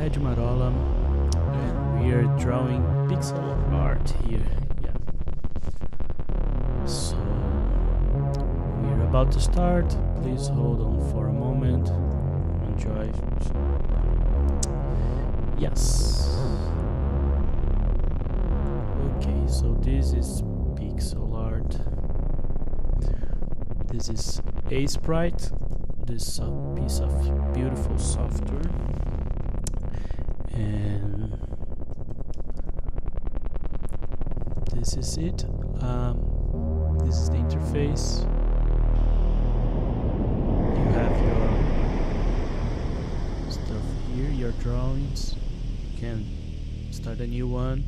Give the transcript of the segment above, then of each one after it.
Ed Marola, and we are drawing pixel art here. Yeah. So we're about to start. Please hold on for a moment. Enjoy. Yes. Okay, so this is pixel art. This is ASEPRITE. This piece of beautiful software, and this is it. This is the interface. You have your stuff here, your drawings. You can start a new one.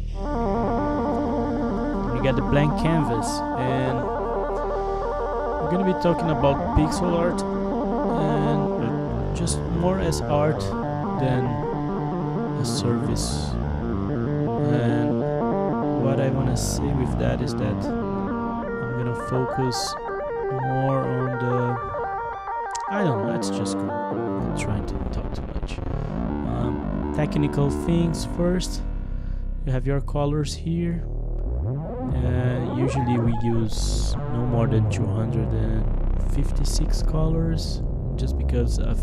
You get the blank canvas, and we're gonna be talking about pixel art, and just more as art than a service. And what I want to say with that is that I'm gonna focus more on the, I don't know, let's just go. I'm not trying to talk too much. Technical things first. You have your colors here. Usually we use no more than 256 colors, just because of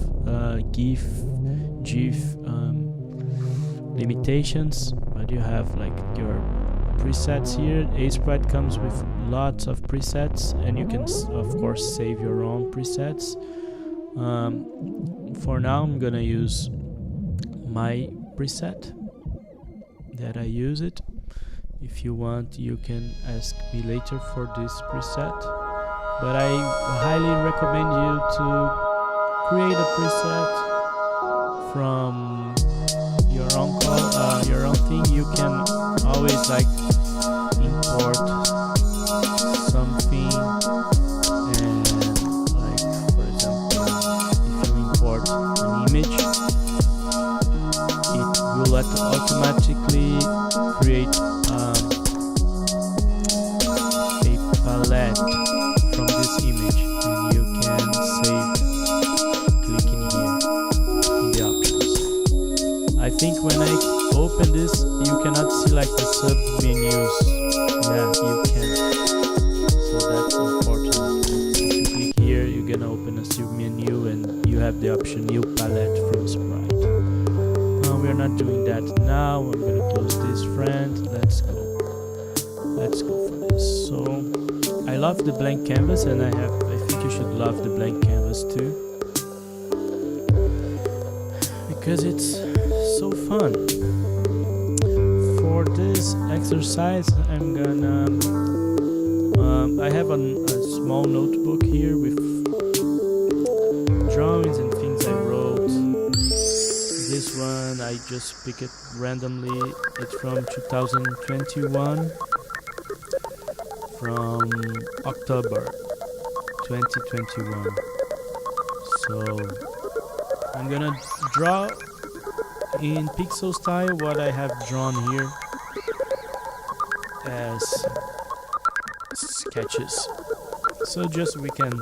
GIF limitations. But you have like your presets here. ASEPRITE comes with lots of presets, and you can of course save your own presets. For now I'm gonna use my preset that I use it. If you want, you can ask me later for this preset, but I highly recommend you to create a preset from your own your own thing. You can always like import something, and like for example, if you import an image, it will automatically create a palette from this image, and you can save clicking here in the options. I think when I open this, you cannot see like the sub menus. Yeah, you can. So that's important. If you click here, you're gonna open a sub menu, and you have the option new palette from Sprite. We're not doing that now. I'm gonna close this friend. Let's go for this. So I love the blank canvas, and I think you should love the blank canvas too, because it's so fun. For this exercise, I'm gonna I have a small notebook here with drawings and things I wrote. This one I just pick it randomly. It's from 2021, from October 2021. So I'm gonna draw in pixel style what I have drawn here as sketches, so just we can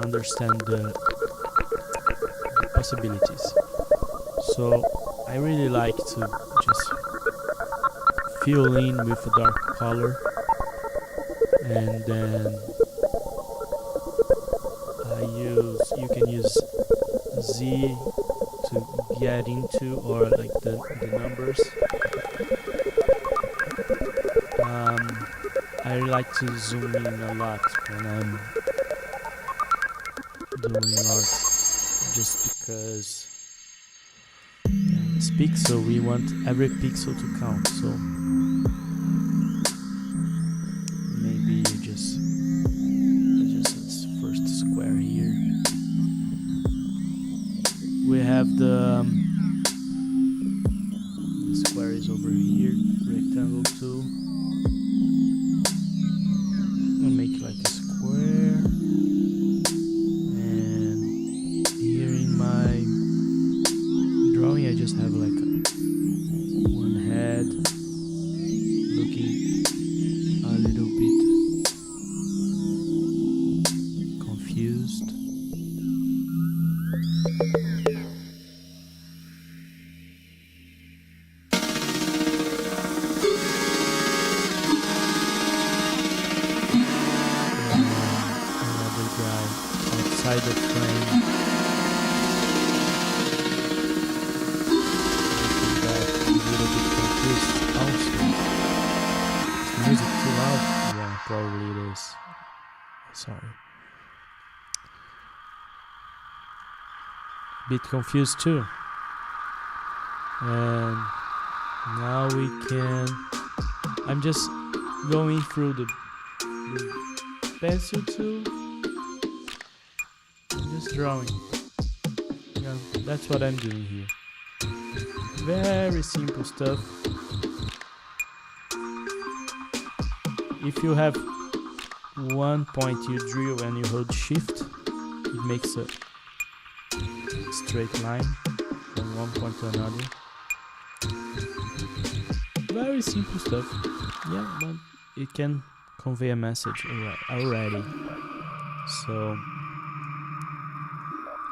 understand the possibilities. So I really like to just fill in with a dark color, and then you can use Z to get into, or like the numbers. I like to zoom in a lot when I'm doing art, just because it's pixel, we want every pixel to count. So maybe you just this first square here. We have the square is over here, rectangle too. I'll make like a square, and here in my drawing I just have like one head looking a little bit confused. probably it is. Sorry. Bit confused too. And now we can. I'm just going through the pencil tool. I'm just drawing. Yeah, that's what I'm doing here. Very simple stuff. If you have one point you drill and you hold shift, it makes a straight line from one point to another. Very simple stuff. Yeah, but it can convey a message already. So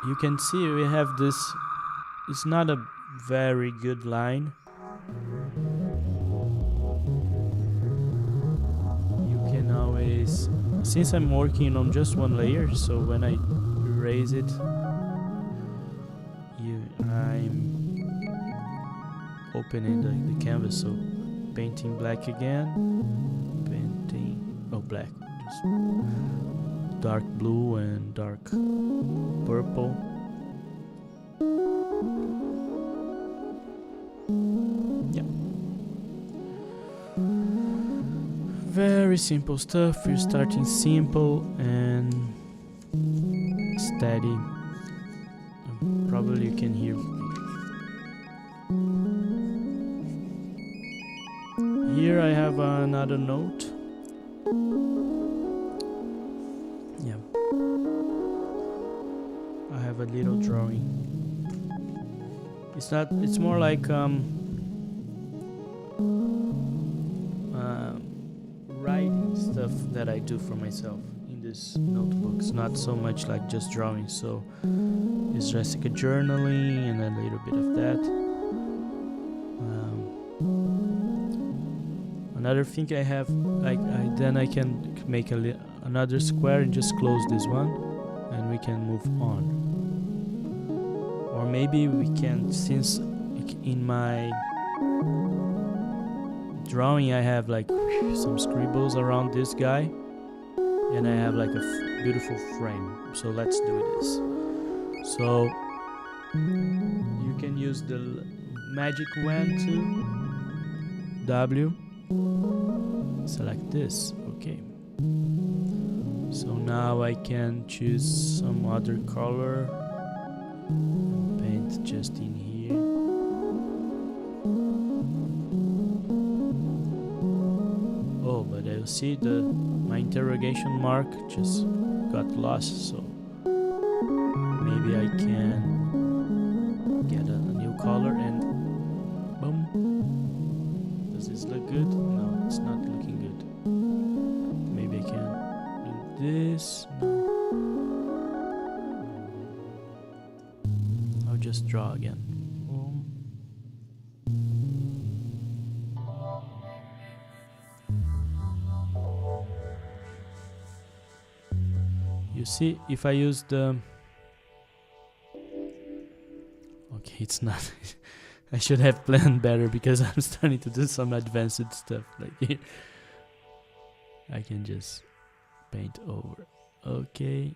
you can see we have this. It's not a very good line. You can always, since I'm working on just one layer, so when I erase it, I'm opening the canvas, so painting black again, black, just dark blue and dark purple. Yeah, very simple stuff. You're starting simple and steady. Probably you can hear. Here I have another note. Yeah, I have a little drawing. It's more like writing stuff that I do for myself in this notebooks, not so much like just drawing. So it's just like a journaling and a little bit of that. Another thing I have, then I can make another square and just close this one, and we can move on. Or maybe we can, since in my drawing I have like some scribbles around this guy, and I have like a beautiful frame. So let's do this. So you can use the magic wand to W. Select this. Okay. So now I can choose some other color and paint just in here. Oh, but I see my interrogation mark just got lost, so maybe I can get a new color and boom. Does this look good? No, it's not looking good. Maybe I can do this. No. I'll just draw again. Boom. You see, if I use the... Okay, it's not... I should have planned better because I'm starting to do some advanced stuff like here. I can just paint over. Okay,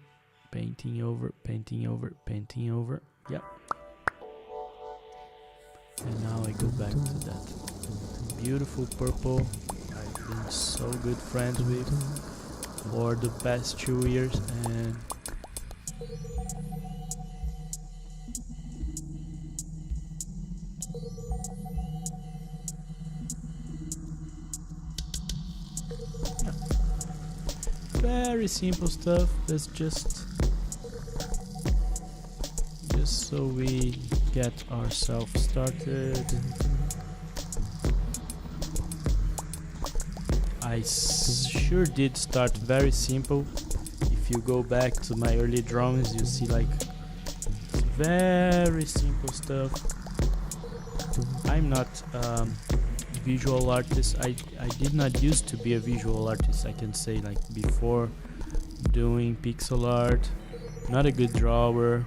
painting over, painting over, painting over. Yep. And now I go back to that beautiful purple I've been so good friends with for the past 2 years, and very simple stuff. That's just so we get ourselves started. I sure did start very simple. If you go back to my early drawings, you see like very simple stuff. I'm not visual artist. I did not used to be a visual artist. I can say, like, before doing pixel art, not a good drawer.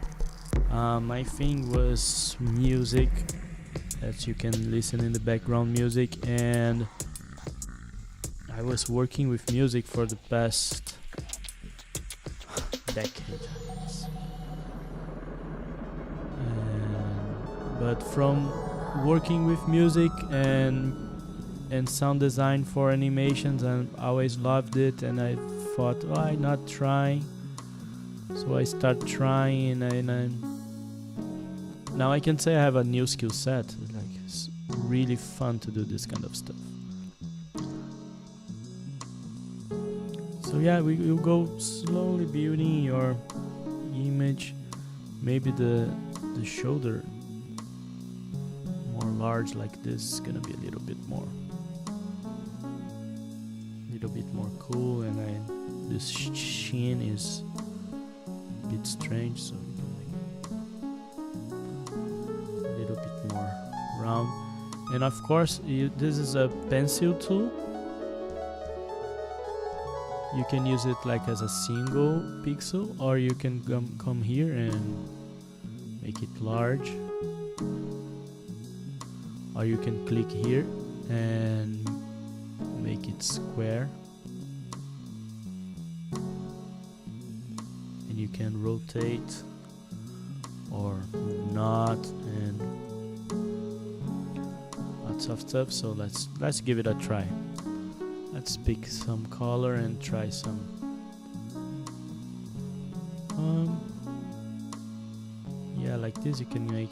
My thing was music, as you can listen in the background music, and I was working with music for the past decade, I guess. But from working with music and sound design for animations, I always loved it, and I thought, why not try? So I start trying, and now I can say I have a new skill set. Like, it's really fun to do this kind of stuff. So yeah, we'll go slowly building your image. Maybe the shoulder more large like this is gonna be a little bit more cool, and this chin is a bit strange, so you can make a little bit more round. And of course, this is a pencil tool. You can use it like as a single pixel, or you can come here and make it large, or you can click here and make it square, and you can rotate or not, and lots of stuff. So let's give it a try. Let's pick some color and try some. Yeah, like this you can make.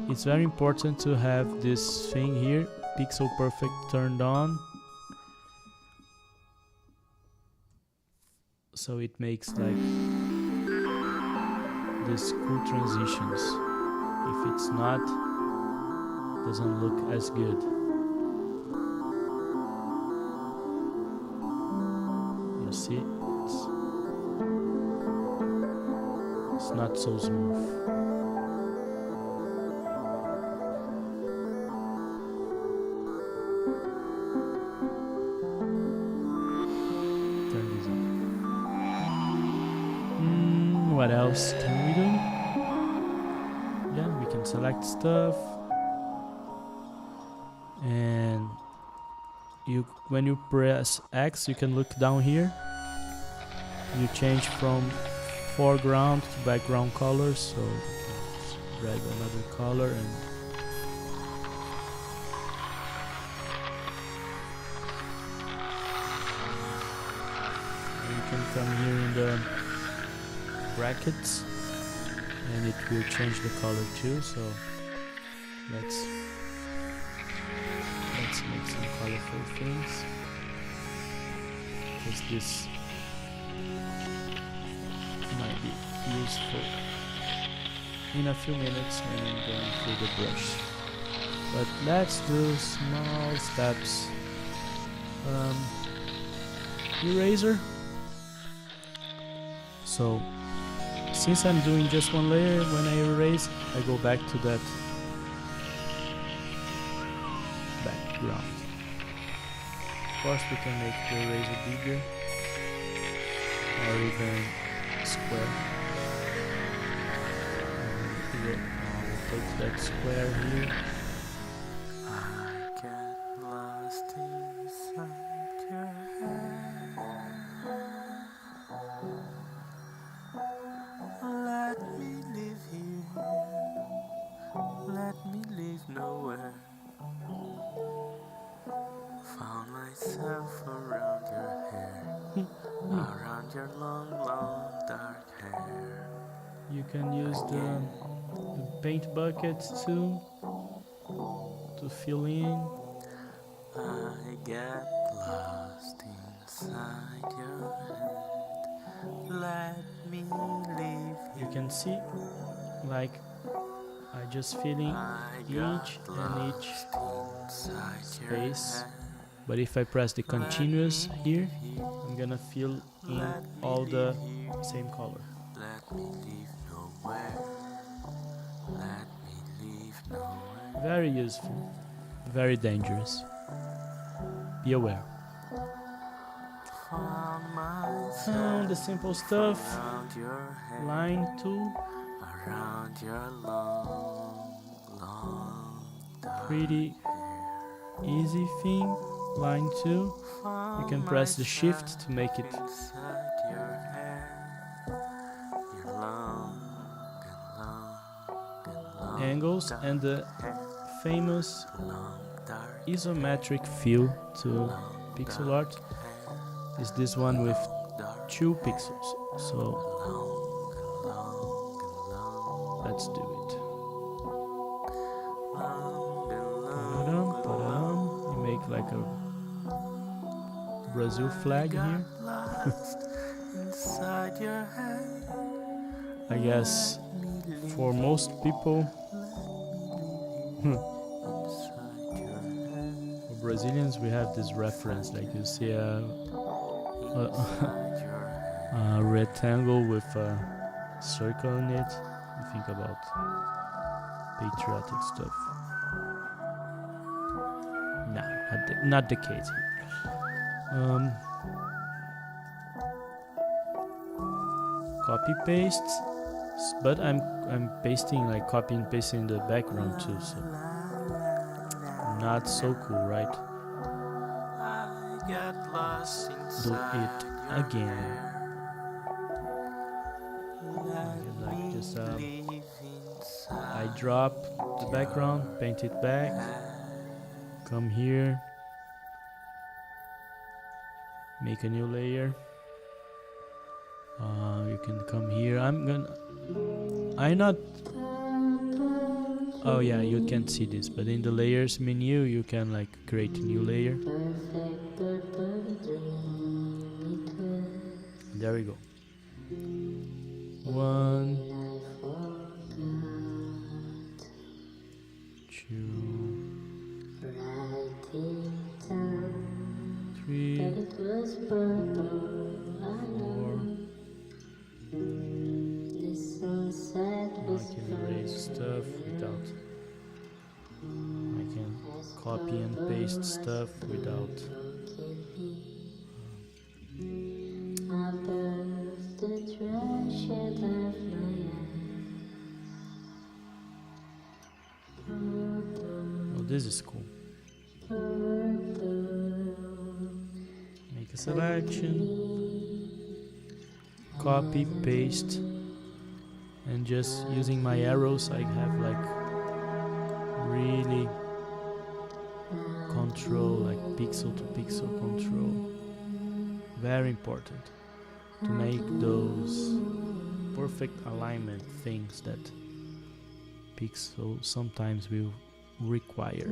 It's very important to have this thing here, Pixel Perfect, turned on, so it makes like these cool transitions. If it's not, it doesn't look as good. You see, it's not so smooth. What else can we do? Yeah, we can select stuff, and when you press X, you can look down here. You change from foreground to background colors, so you can drag another color and you can come here in the brackets, and it will change the color too. So let's make some colorful things, because this might be useful in a few minutes when I'm going through the brush. But let's do small steps. Eraser. So since I'm doing just one layer, when I erase, I go back to that background. Of course, we can make the eraser bigger, or even square. We'll take that square here. I get lost inside your head. Let me live here. Let me live nowhere. Found myself around your hair. Around your long, long dark hair. You can use the paint buckets too to fill in. I get lost inside your head. Let me live here. You can see, like, I just fill in each and each space. But if I press the continuous here, I'm gonna fill in all the same color. Let me live nowhere. Let me live nowhere. Very useful, very dangerous. Be aware. The simple stuff, line tool. Around your long, long pretty easy thing. Line 2, you can press the shift to make it angles, and the famous isometric fill to Pixelart is this one with 2 pixels. So let's do it. Pa-da-dum, pa-da-dum. You make like a Brazil flag here. I guess for most people, for Brazilians, we have this reference, like you see a rectangle with a circle in it. You think about patriotic stuff. No, not the case here. Copy paste, but I'm pasting, like copy and pasting the background too, so not so cool, right? Do it again. Like just I drop the background, paint it back, come here, make a new layer. You can come here. Oh yeah, you can't see this, but in the layers menu you can like create a new layer. There we go. 1, 2, 3, 4. I can erase stuff without. I can copy and paste stuff without. Oh, this is cool. Make a selection. Copy, paste, and just using my arrows I have like really control, like pixel to pixel control. Very important to make those perfect alignment things that Pixel sometimes will require.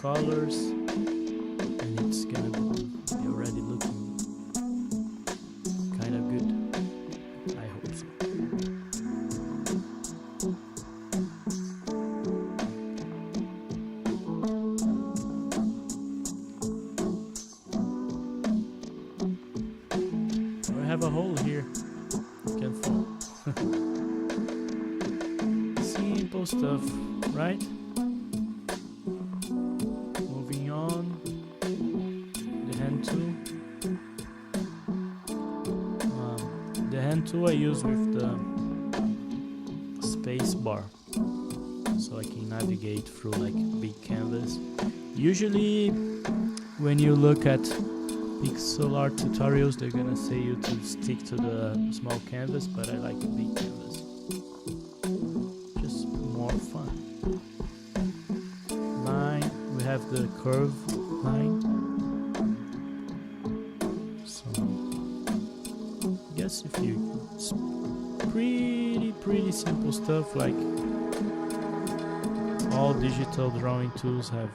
Colors, and it's gonna be already looking kind of good. I hope so. I have a hole here. It can fall. Simple stuff, right? The hand tool I use with the space bar, so I can navigate through like big canvas. Usually when you look at Pixelart tutorials, they're gonna say you to stick to the small canvas, but I like a big canvas. Just more fun. Line, we have the curve line. If you pretty simple stuff, like all digital drawing tools have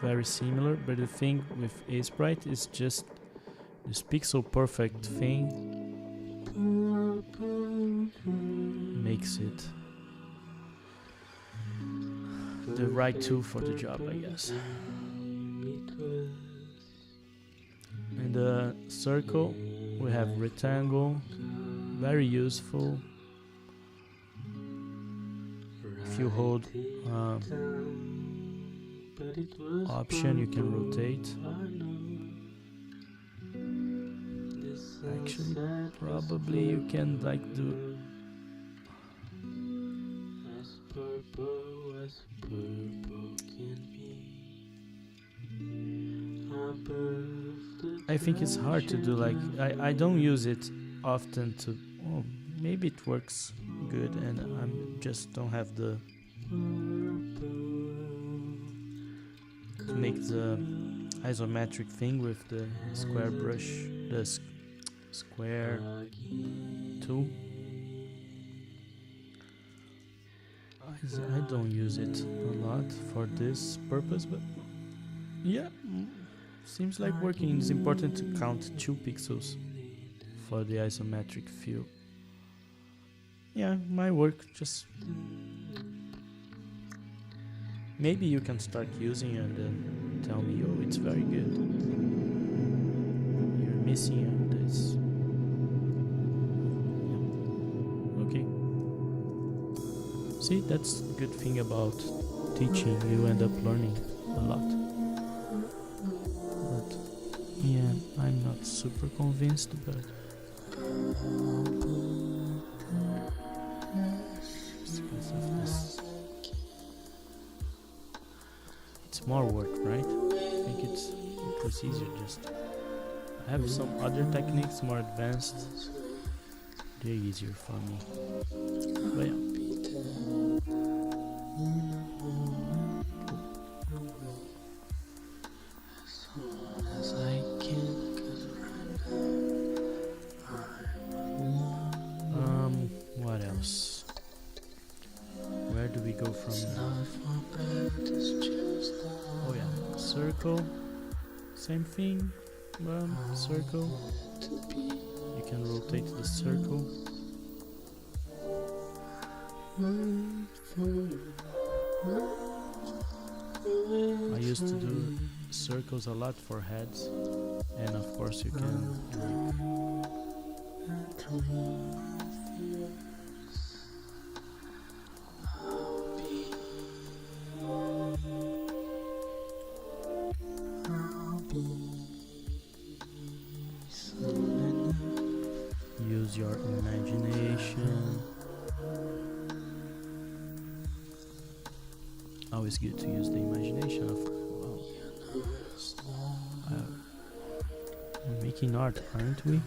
very similar, but the thing with ASEPRITE is just this pixel perfect thing makes it the right tool for the job, I guess. In the circle, we have rectangle, very useful. If you hold option, you can rotate. Actually, probably you can like do. I think it's hard to do, like I don't use it often to. Oh, maybe it works good, and I just don't have the to make the isometric thing with the square brush, the square tool. I don't use it a lot for this purpose, but yeah, seems like working. It's important to count 2 pixels for the isometric view. Yeah, my work just maybe you can start using and then tell me, oh, it's very good. You're missing this. Yeah. Okay. See, that's the good thing about teaching. You end up learning a lot. But yeah, I'm not super convinced, but it's more work, right? I think it was easier just. I have some other techniques more advanced. They're easier for me. But yeah. What else? Where do we go from now? Oh yeah, circle. Same thing. Circle. You can rotate the circle. I used to do circles a lot for heads, and of course you can use your imagination. Always good to use the imagination of. We're making art, aren't we?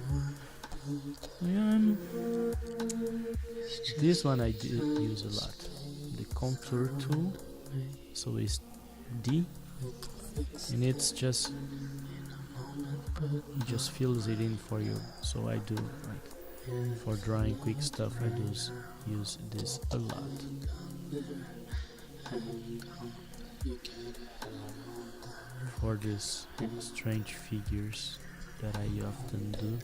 This one I did use a lot. The contour tool. So it's D, and it's just it just fills it in for you. So I do like for drawing quick stuff. I do use this a lot. For these strange figures that I often do.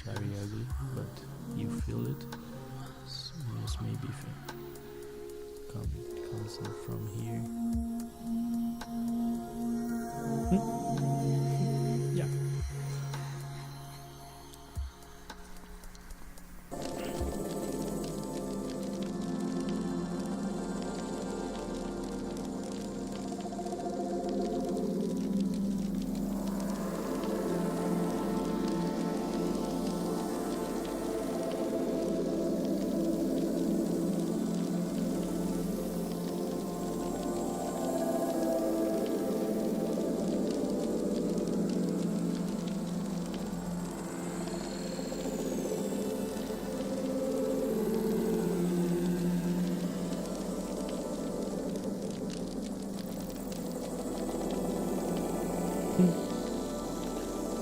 Very ugly, but you feel it. Yes, maybe if it comes in from here. Yeah.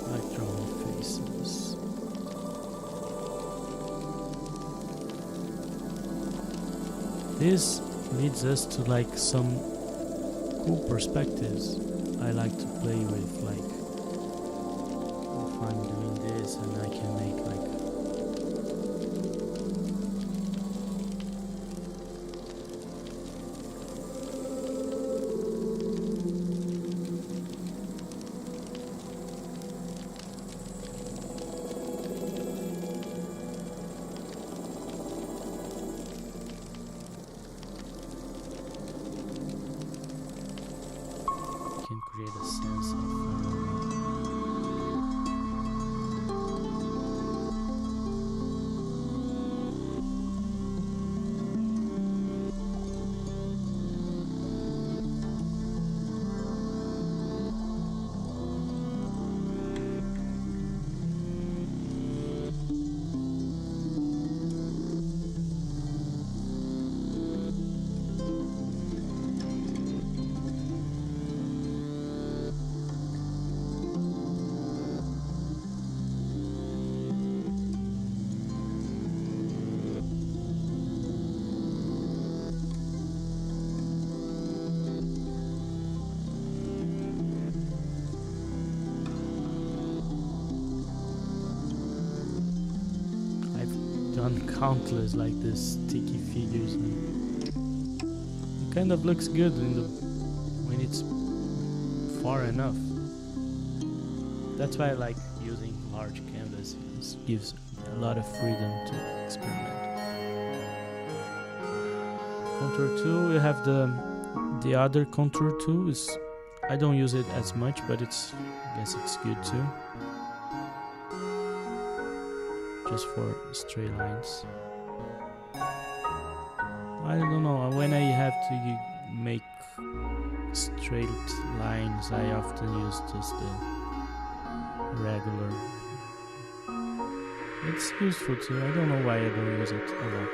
Like drawing faces. This leads us to like some cool perspectives I like to play with, like if I'm doing this and I can make like can create a sense of done countless like this sticky figures, and it kind of looks good when it's far enough. That's why I like using large canvas. It gives a lot of freedom to experiment. Contour tool, we have the other contour tool. I don't use it as much, but I guess it's good too. Just for straight lines. I don't know, when I have to make straight lines, I often use just the regular. It's useful too. I don't know why I don't use it a lot.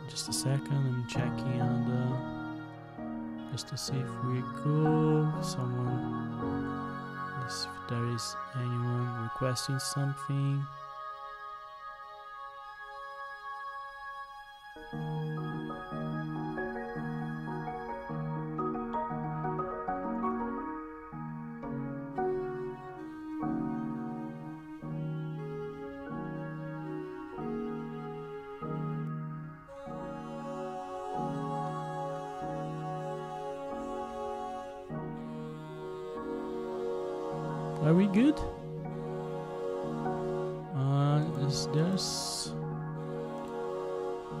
Just a second, I'm checking on just to see if we go. If there is anyone requesting something. Are we good?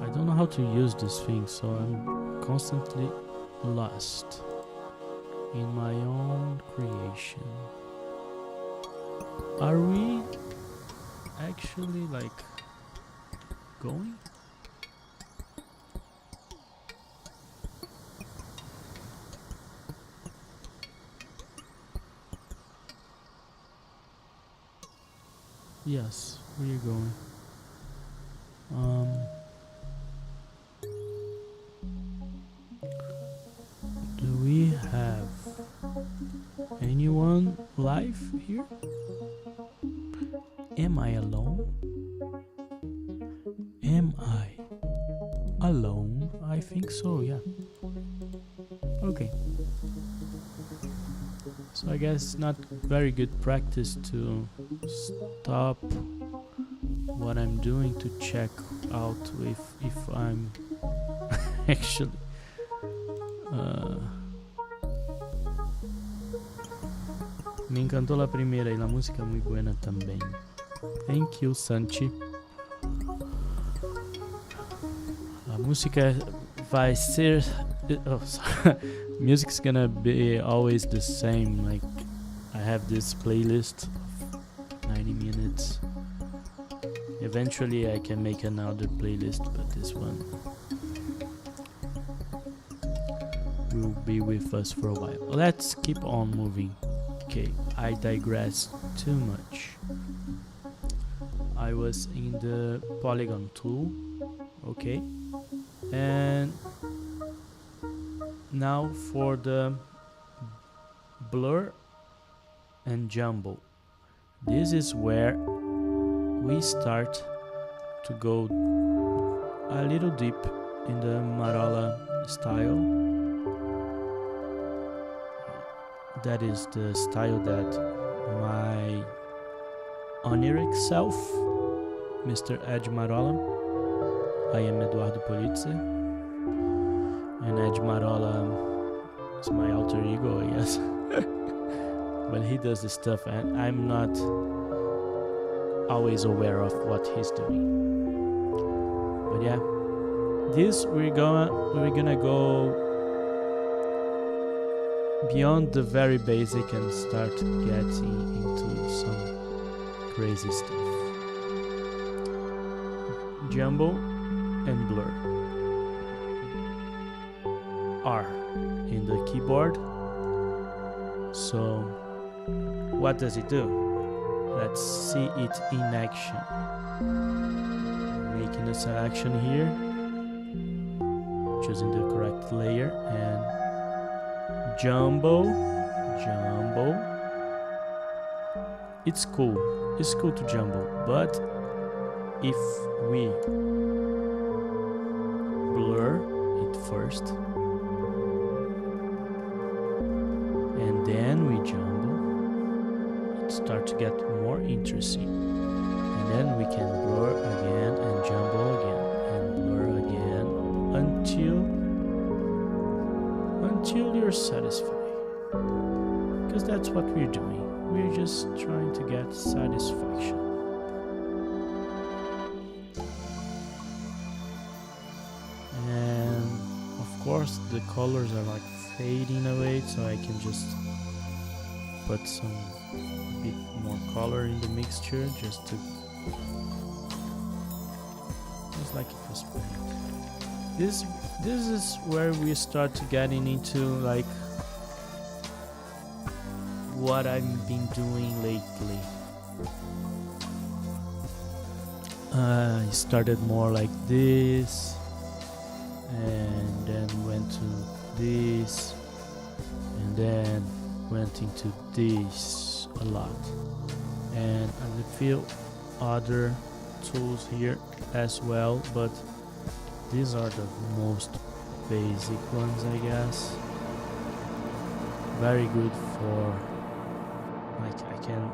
I don't know how to use this thing, so I'm constantly lost in my own creation. Are we actually going? Yes, where are you going? Do we have anyone live here? Am I alone? Am I alone? I think so, yeah. Okay. So I guess it's not very good practice to stop what I'm doing to check out if I'm actually me encantó la primera y la música muy buena también. Thank you, Sanchi. La música vai ser music's gonna be always the same. Like, I have this playlist of 90 minutes. Eventually I can make another playlist, but this one will be with us for a while. Let's keep on moving. Okay, I digress too much. I was in the polygon tool, okay, and Now for the blur and jumbo. This is where we start to go a little deep in the Marola style. That is the style that my oniric self, Mr. Ed Marola, I am Eduardo Politzer, and Ed Marola is my alter ego, I guess. But he does this stuff and I'm not always aware of what he's doing. But yeah, this we're gonna go beyond the very basic and start getting into some crazy stuff. Jumbo and blur are in the keyboard. So what does it do? Let's see it in action. Making a selection here, choosing the correct layer, and jumbo. It's cool to jumbo, but if we blur it first and then we jumbo, it starts to get more interesting. And then we can blur again and jumbo again and blur again until you're satisfied. Because that's what we're doing. We're just trying to get satisfaction. And of course the colors are like fading away, so I can just put some bit more color in the mixture just like it was paint. This is where we start to getting into like what I've been doing lately. I started more like this and then went to this and then went into this a lot, and a few other tools here as well, but these are the most basic ones, I guess. Very good for like I can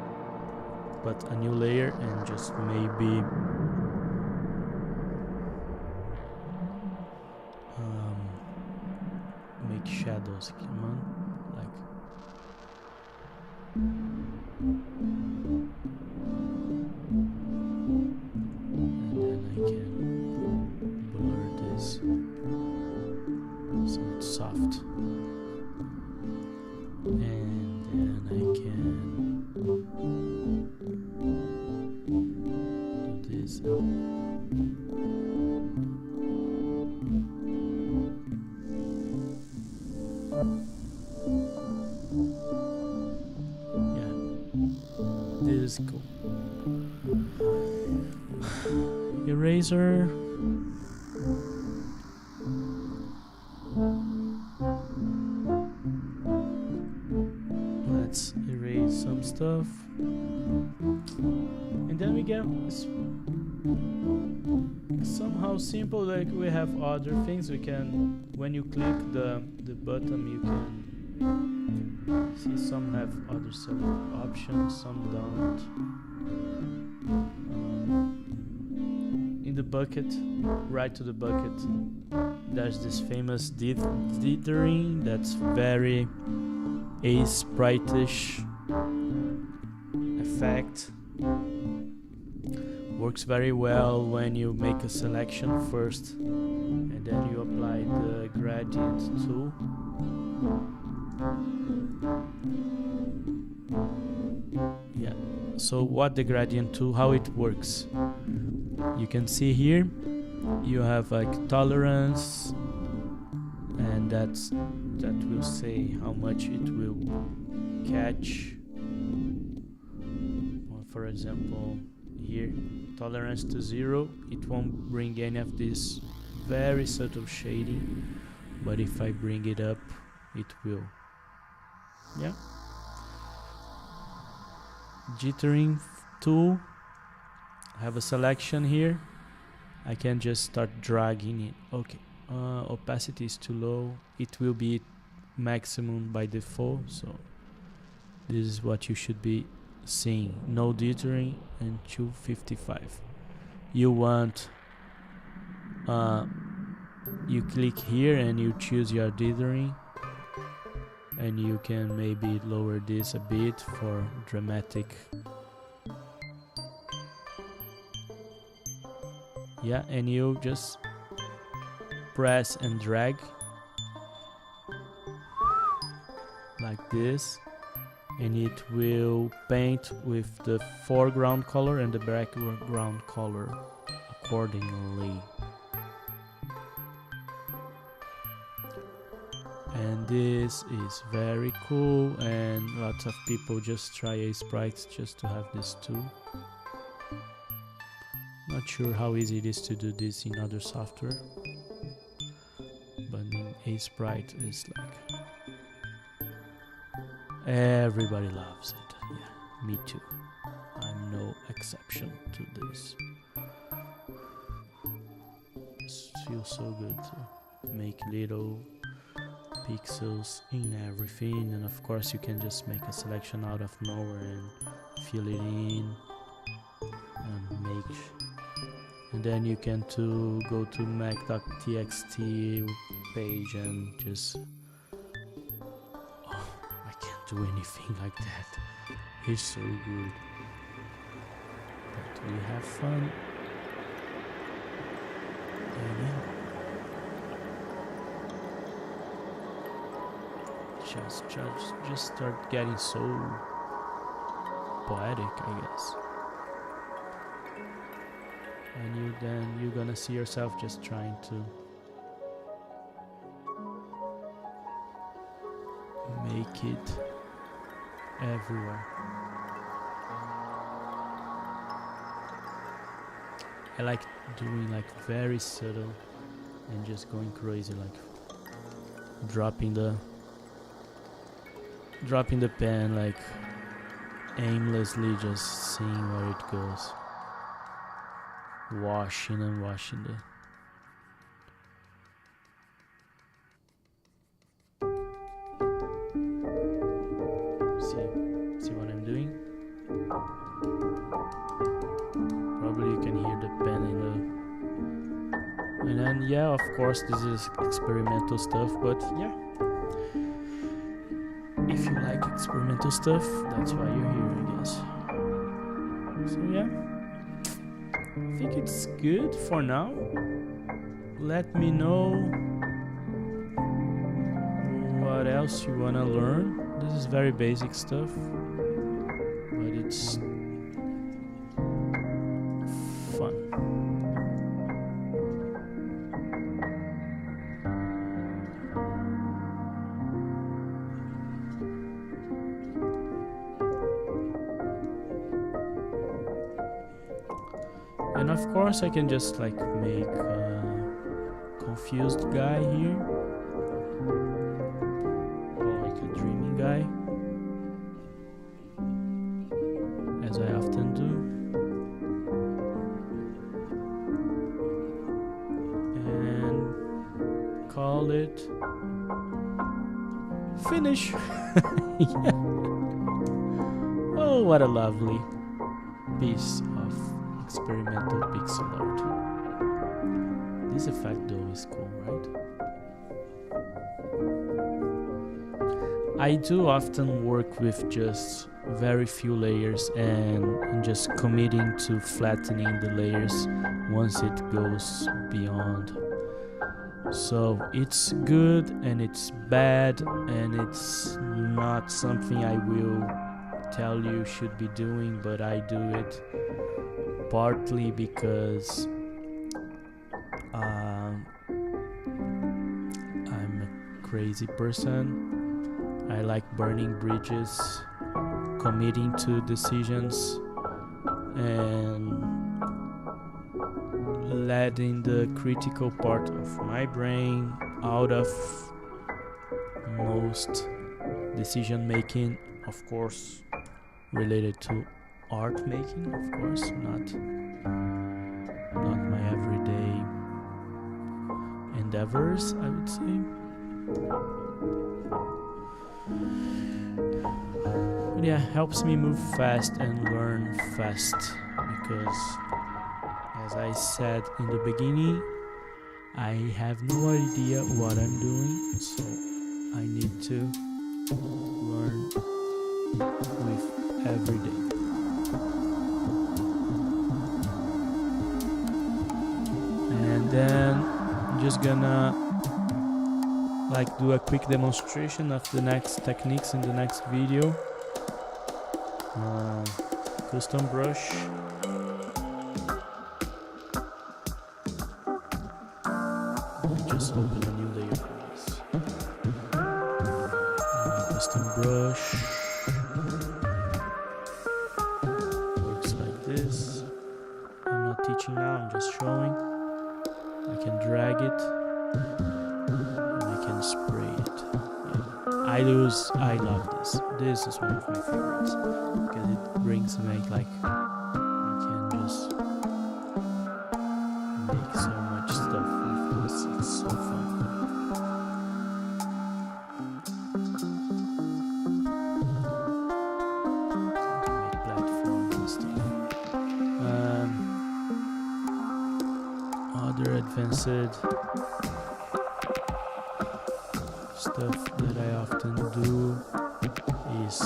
put a new layer and just maybe make shadows. Come on, like and then I can blur this so it's soft, and then I can do this. Yeah, this is cool. Eraser. Let's erase some stuff, and then we get somehow simple. Like we have other things we can. When you click the button, you can see some have other select options, some don't. In the bucket, right to the bucket, there's this famous dithering that's very ASEPRITE-ish effect. Works very well when you make a selection first and then you apply the gradient tool. Yeah, so what the gradient tool, how it works. You can see here you have like tolerance, and that will say how much it will catch. Or for example, here tolerance to 0, it won't bring any of this very subtle shading, but if I bring it up, it will. Yeah. Jittering tool. I have a selection here. I can just start dragging it. Okay. Opacity is too low. It will be maximum by default, so this is what you should be seeing. No jittering and 255. You want you click here and you choose your dithering, and you can maybe lower this a bit for dramatic. Yeah, and you just press and drag like this, and it will paint with the foreground color and the background color accordingly. And this is very cool, and lots of people just try ASEPRITE just to have this tool. Not sure how easy it is to do this in other software, but in ASEPRITE is like everybody loves it. Yeah, me too. I'm no exception to this. It feels so good to make little pixels in everything, and of course you can just make a selection out of nowhere and fill it in and make and then you can go to mac.txt page and just I can't do anything like that. It's so good, but we have fun. And yeah, just start getting so poetic, I guess. And you're gonna see yourself just trying to make it everywhere. I like doing like very subtle and just going crazy, like dropping the pen like aimlessly, just seeing where it goes. Washing and washing the see what I'm doing? Probably you can hear the pen in the, and then yeah, of course this is experimental stuff, but yeah, if you like experimental stuff, that's why you're here, I guess. So yeah, I think it's good for now. Let me know what else you wanna learn. This is very basic stuff, but it's fun. And of course I can just like make a confused guy here, or like a dreaming guy, as I often do, and call it finish. Yeah. Oh, what a lovely piece of experimental pixel art. This effect though is cool, right? I do often work with just very few layers and just committing to flattening the layers once it goes beyond. So it's good and it's bad, and it's not something I will tell you should be doing, but I do it partly because I'm a crazy person. I like burning bridges, committing to decisions, and letting the critical part of my brain out of most decision making, of course related to art making, of course, not my everyday endeavors, I would say. But yeah, helps me move fast and learn fast, because as I said in the beginning, I have no idea what I'm doing, so I need to learn with every day. And then I'm just gonna do a quick demonstration of the next techniques in the next video. Custom brush. Just open a new layer for this. Custom brush. Works like this. I'm not teaching now, I'm just showing. I can drag it and I can spray it. Yeah. I love this. This is one of my favorites because it brings me I can just make so much stuff with this. It's so fun. Make platforms and stuff. Other advanced stuff that I often do is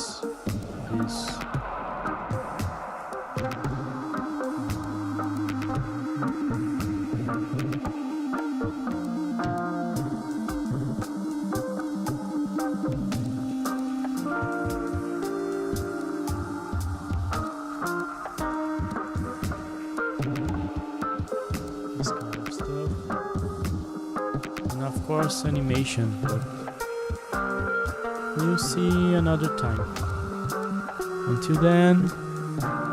this. This kind of stuff. And of course animation, but we'll see another time. Until then,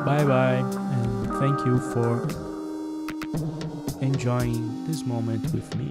bye bye, and thank you for enjoying this moment with me.